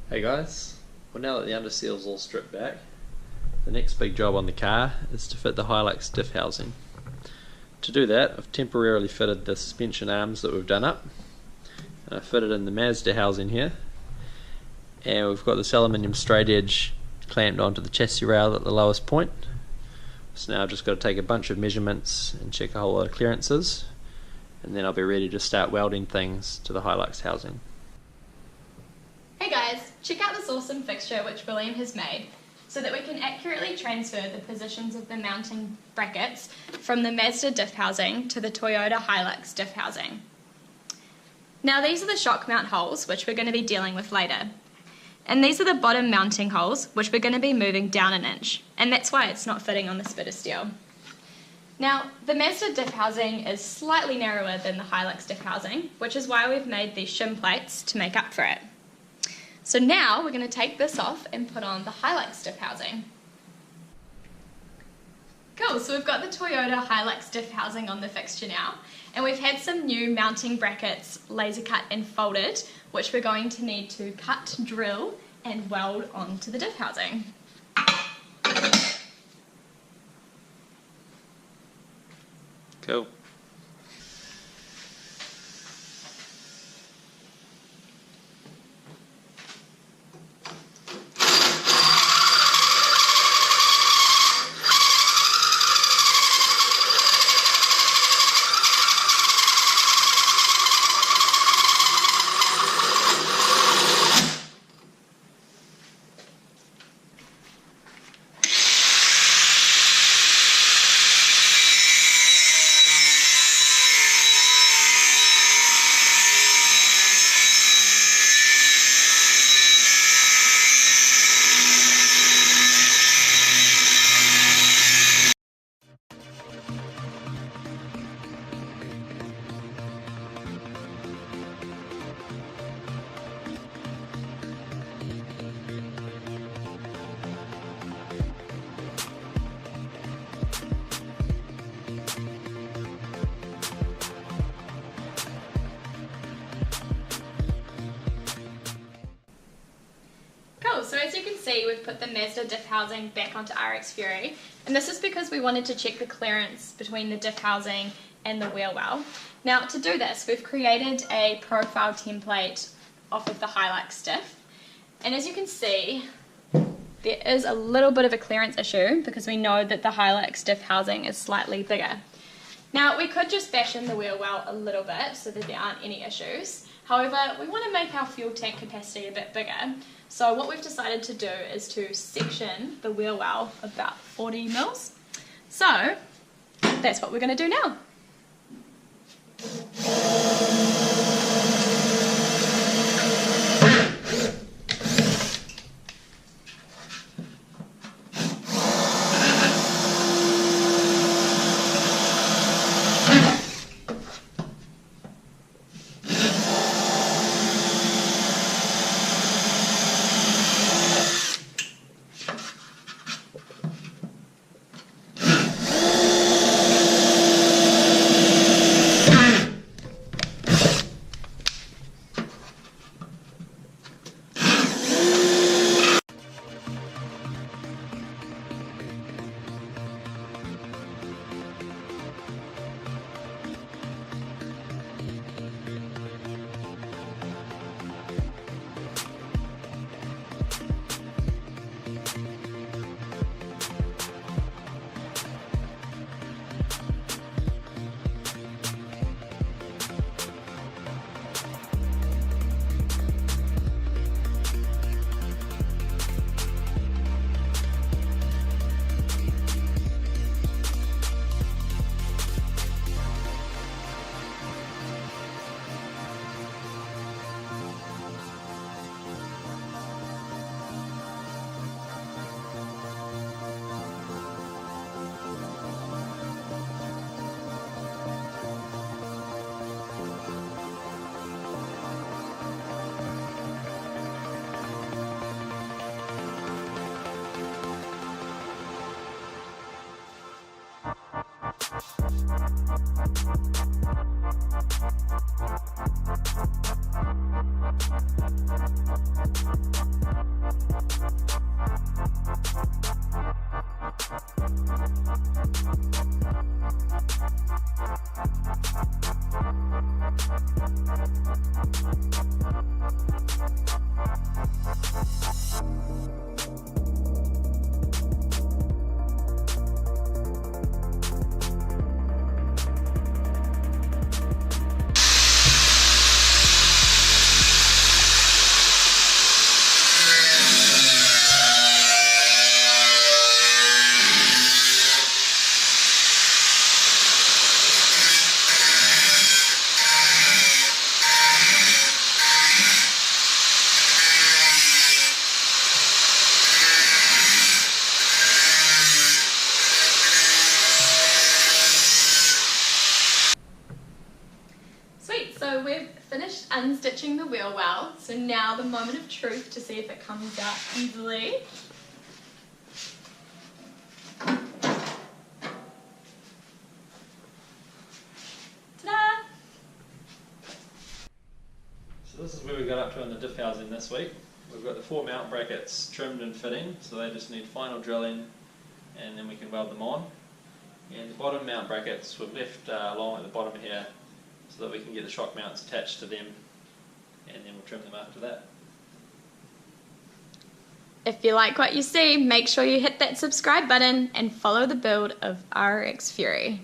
Hey guys, well now that the underseal is all stripped back, the next big job on the car is to fit the Hilux diff housing. To do that, I've temporarily fitted the suspension arms that we've done up, and I've fitted in the Mazda housing here, and we've got this aluminium straight edge clamped onto the chassis rail at the lowest point. So now I've just got to take a bunch of measurements and check a whole lot of clearances, and then I'll be ready to start welding things to the Hilux housing. Hey guys, check out this awesome fixture which William has made so that we can accurately transfer the positions of the mounting brackets from the Mazda diff housing to the Toyota Hilux diff housing. Now these are the shock mount holes which we're going to be dealing with later. And these are the bottom mounting holes which we're going to be moving down an inch, and that's why it's not fitting on the spitter steel. Now the Mazda diff housing is slightly narrower than the Hilux diff housing, which is why we've made these shim plates to make up for it. So now we're going to take this off and put on the Hilux diff housing. Cool, so we've got the Toyota Hilux diff housing on the fixture now, and we've had some new mounting brackets laser cut and folded, which we're going to need to cut, drill and weld onto the diff housing. Cool. So as you can see, we've put the Mazda diff housing back onto RXFURY, and this is because we wanted to check the clearance between the diff housing and the wheel well. Now to do this, we've created a profile template off of the Hilux diff, and as you can see, there is a little bit of a clearance issue because we know that the Hilux diff housing is slightly bigger. Now we could just fashion the wheel well a little bit so that there aren't any issues. However, we want to make our fuel tank capacity a bit bigger. So what we've decided to do is to section the wheel well about 40 mils. So that's what we're going to do now. So we've finished unstitching the wheel well, so now the moment of truth to see if it comes out easily. Ta-da! So this is where we got up to in the diff housing this week. We've got the 4 mount brackets trimmed and fitting, so they just need final drilling and then we can weld them on. And the bottom mount brackets we've left along at the bottom here so that we can get the shock mounts attached to them, and then we'll trim them after that. If you like what you see, make sure you hit that subscribe button and follow the build of RXFURY.